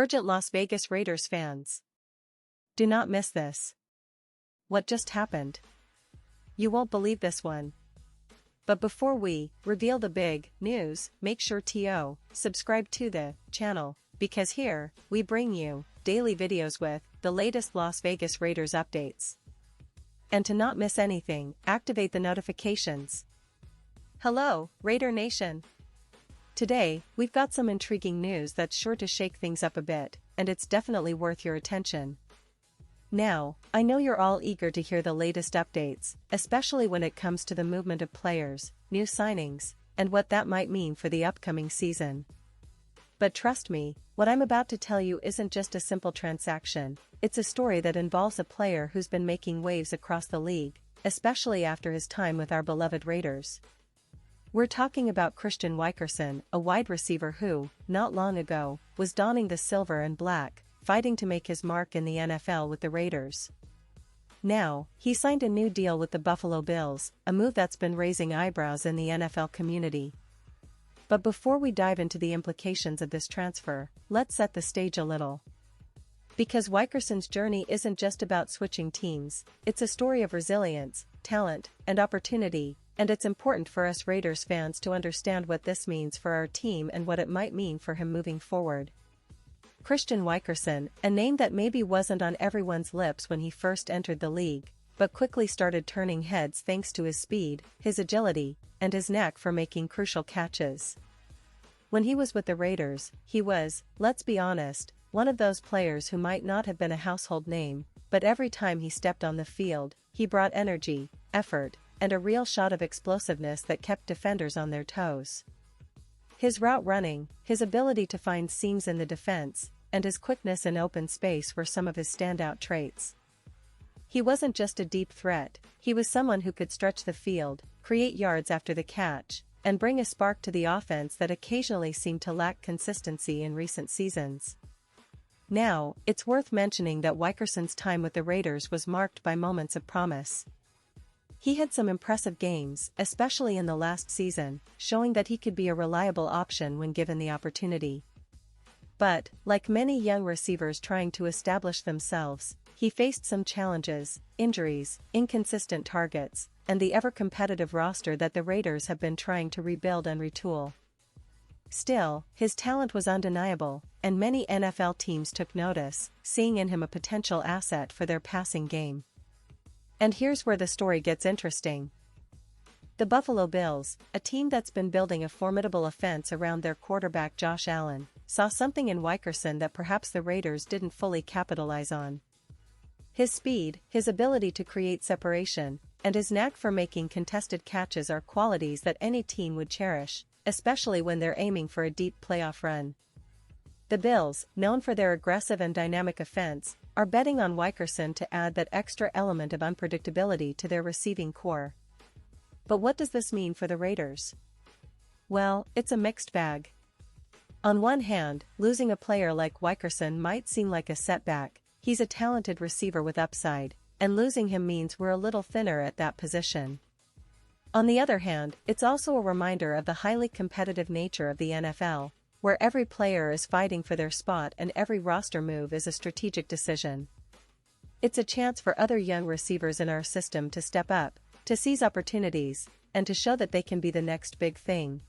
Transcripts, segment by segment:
Urgent Las Vegas Raiders fans. Do not miss this. What just happened? You won't believe this one. But before we reveal the big news, make sure to subscribe to the channel, because here, we bring you daily videos with the latest Las Vegas Raiders updates. And to not miss anything, activate the notifications. Hello, Raider Nation! Today, we've got some intriguing news that's sure to shake things up a bit, and it's definitely worth your attention. Now, I know you're all eager to hear the latest updates, especially when it comes to the movement of players, new signings, and what that might mean for the upcoming season. But trust me, what I'm about to tell you isn't just a simple transaction, it's a story that involves a player who's been making waves across the league, especially after his time with our beloved Raiders. We're talking about Christian Wickerson, a wide receiver who, not long ago, was donning the silver and black, fighting to make his mark in the NFL with the Raiders. Now, he signed a new deal with the Buffalo Bills, a move that's been raising eyebrows in the NFL community. But before we dive into the implications of this transfer, let's set the stage a little. Because Wickerson's journey isn't just about switching teams, it's a story of resilience, talent, and opportunity, and it's important for us Raiders fans to understand what this means for our team and what it might mean for him moving forward. Christian Wickerson, a name that maybe wasn't on everyone's lips when he first entered the league, but quickly started turning heads thanks to his speed, his agility, and his knack for making crucial catches. When he was with the Raiders, he was, let's be honest, one of those players who might not have been a household name, but every time he stepped on the field, he brought energy, effort, and a real shot of explosiveness that kept defenders on their toes. His route running, his ability to find seams in the defense, and his quickness in open space were some of his standout traits. He wasn't just a deep threat, he was someone who could stretch the field, create yards after the catch, and bring a spark to the offense that occasionally seemed to lack consistency in recent seasons. Now, it's worth mentioning that Wickerson's time with the Raiders was marked by moments of promise. He had some impressive games, especially in the last season, showing that he could be a reliable option when given the opportunity. But, like many young receivers trying to establish themselves, he faced some challenges, injuries, inconsistent targets, and the ever-competitive roster that the Raiders have been trying to rebuild and retool. Still, his talent was undeniable, and many NFL teams took notice, seeing in him a potential asset for their passing game. And here's where the story gets interesting. The Buffalo Bills, a team that's been building a formidable offense around their quarterback Josh Allen, saw something in Wickerson that perhaps the Raiders didn't fully capitalize on. His speed, his ability to create separation, and his knack for making contested catches are qualities that any team would cherish, especially when they're aiming for a deep playoff run. The Bills, known for their aggressive and dynamic offense, are betting on Wickerson to add that extra element of unpredictability to their receiving core. But what does this mean for the Raiders? Well, it's a mixed bag. On one hand, losing a player like Wickerson might seem like a setback. He's a talented receiver with upside, and losing him means we're a little thinner at that position. On the other hand, it's also a reminder of the highly competitive nature of the NFL, where every player is fighting for their spot and every roster move is a strategic decision. It's a chance for other young receivers in our system to step up, to seize opportunities, and to show that they can be the next big thing.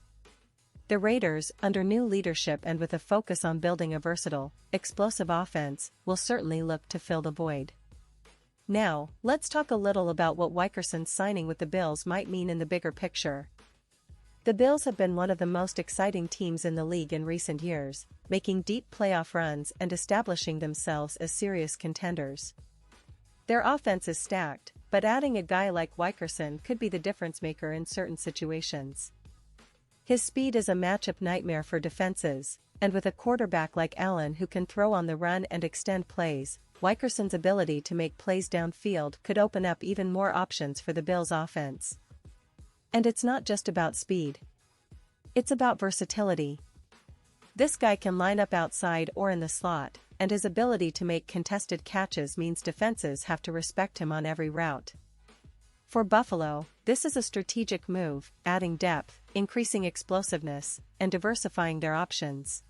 The Raiders, under new leadership and with a focus on building a versatile, explosive offense, will certainly look to fill the void. Now, let's talk a little about what Wickerson's signing with the Bills might mean in the bigger picture. The Bills have been one of the most exciting teams in the league in recent years, making deep playoff runs and establishing themselves as serious contenders. Their offense is stacked, but adding a guy like Wickerson could be the difference maker in certain situations. His speed is a matchup nightmare for defenses, and with a quarterback like Allen who can throw on the run and extend plays, Wickerson's ability to make plays downfield could open up even more options for the Bills' offense. And it's not just about speed. It's about versatility. This guy can line up outside or in the slot, and his ability to make contested catches means defenses have to respect him on every route. For Buffalo, this is a strategic move, adding depth, increasing explosiveness, and diversifying their options.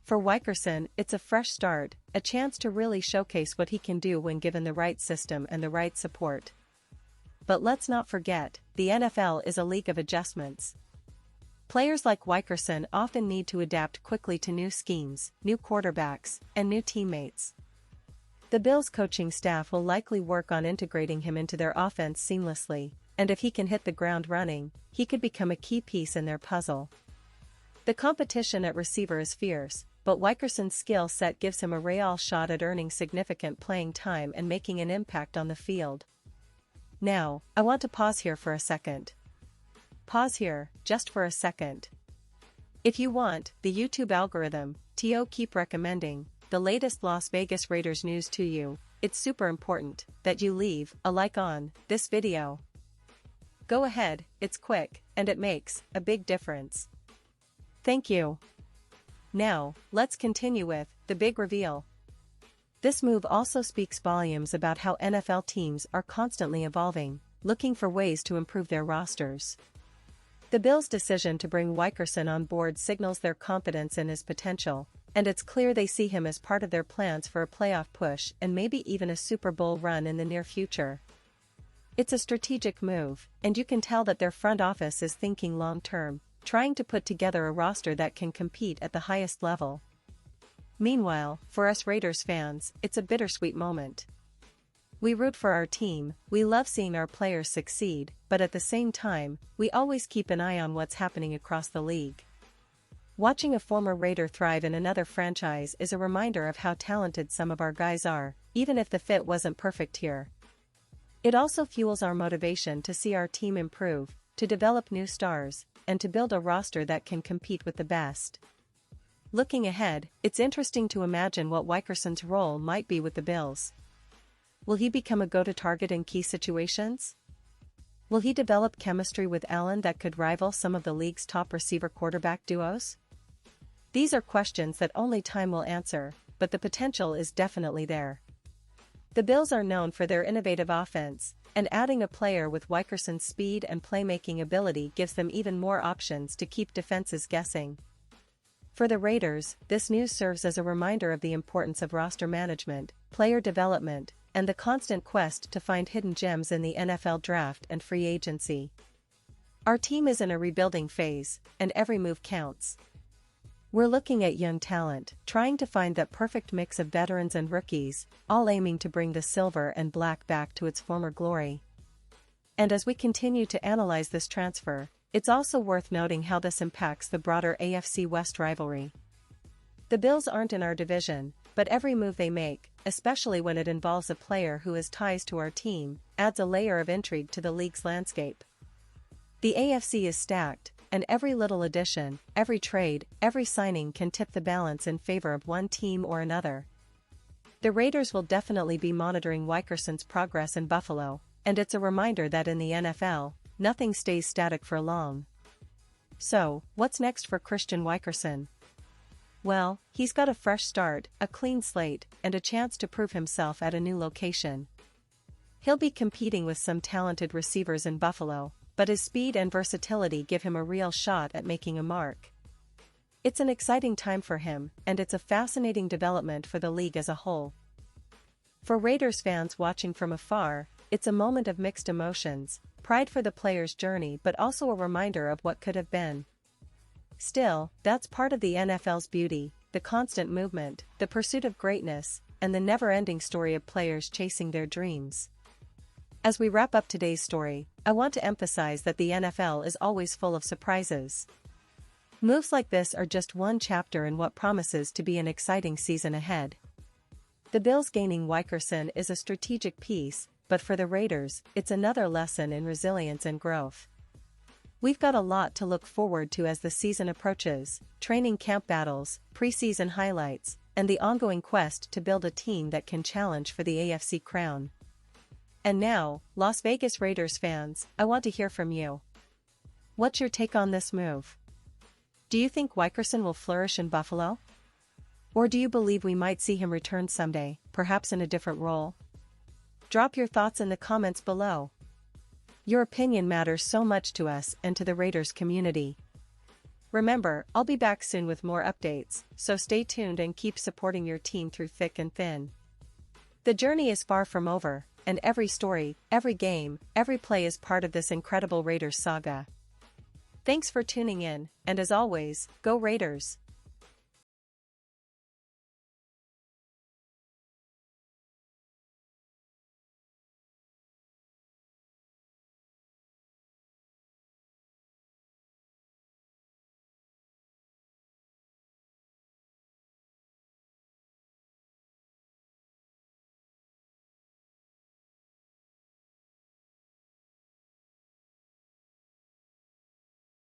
For Wykerson, it's a fresh start, a chance to really showcase what he can do when given the right system and the right support. But let's not forget, the NFL is a league of adjustments. Players like Wykerson often need to adapt quickly to new schemes, new quarterbacks, and new teammates. The Bills' coaching staff will likely work on integrating him into their offense seamlessly, and if he can hit the ground running, he could become a key piece in their puzzle. The competition at receiver is fierce, but Wykerson's skill set gives him a real shot at earning significant playing time and making an impact on the field. Now, I want to pause here for a second. Pause here, just for a second. If you want the YouTube algorithm to keep recommending the latest Las Vegas Raiders news to you, it's super important that you leave a like on this video. Go ahead, it's quick, and it makes a big difference. Thank you. Now, let's continue with the big reveal. This move also speaks volumes about how NFL teams are constantly evolving, looking for ways to improve their rosters. The Bills' decision to bring Wykerson on board signals their confidence in his potential, and it's clear they see him as part of their plans for a playoff push and maybe even a Super Bowl run in the near future. It's a strategic move, and you can tell that their front office is thinking long-term, trying to put together a roster that can compete at the highest level. Meanwhile, for us Raiders fans, it's a bittersweet moment. We root for our team, we love seeing our players succeed, but at the same time, we always keep an eye on what's happening across the league. Watching a former Raider thrive in another franchise is a reminder of how talented some of our guys are, even if the fit wasn't perfect here. It also fuels our motivation to see our team improve, to develop new stars, and to build a roster that can compete with the best. Looking ahead, it's interesting to imagine what Wykerson's role might be with the Bills. Will he become a go-to target in key situations? Will he develop chemistry with Allen that could rival some of the league's top receiver-quarterback duos? These are questions that only time will answer, but the potential is definitely there. The Bills are known for their innovative offense, and adding a player with Wykerson's speed and playmaking ability gives them even more options to keep defenses guessing. For the Raiders, this news serves as a reminder of the importance of roster management, player development, and the constant quest to find hidden gems in the NFL draft and free agency. Our team is in a rebuilding phase, and every move counts. We're looking at young talent, trying to find that perfect mix of veterans and rookies, all aiming to bring the silver and black back to its former glory. And as we continue to analyze this transfer, it's also worth noting how this impacts the broader AFC West rivalry. The Bills aren't in our division, but every move they make, especially when it involves a player who has ties to our team, adds a layer of intrigue to the league's landscape. The AFC is stacked, and every little addition, every trade, every signing can tip the balance in favor of one team or another. The Raiders will definitely be monitoring Wykerson's progress in Buffalo, and it's a reminder that in the NFL, nothing stays static for long. So, what's next for Christian Wykerson? Well, he's got a fresh start, a clean slate, and a chance to prove himself at a new location. He'll be competing with some talented receivers in Buffalo, but his speed and versatility give him a real shot at making a mark. It's an exciting time for him, and it's a fascinating development for the league as a whole. For Raiders fans watching from afar, it's a moment of mixed emotions, pride for the player's journey but also a reminder of what could have been. Still, that's part of the NFL's beauty, the constant movement, the pursuit of greatness, and the never-ending story of players chasing their dreams. As we wrap up today's story, I want to emphasize that the NFL is always full of surprises. Moves like this are just one chapter in what promises to be an exciting season ahead. The Bills gaining Wykerson is a strategic piece, but for the Raiders, it's another lesson in resilience and growth. We've got a lot to look forward to as the season approaches: training camp battles, preseason highlights, and the ongoing quest to build a team that can challenge for the AFC crown. And now, Las Vegas Raiders fans, I want to hear from you. What's your take on this move? Do you think Wykerson will flourish in Buffalo? Or do you believe we might see him return someday, perhaps in a different role? Drop your thoughts in the comments below. Your opinion matters so much to us and to the Raiders community. Remember, I'll be back soon with more updates, so stay tuned and keep supporting your team through thick and thin. The journey is far from over, and every story, every game, every play is part of this incredible Raiders saga. Thanks for tuning in, and as always, go Raiders!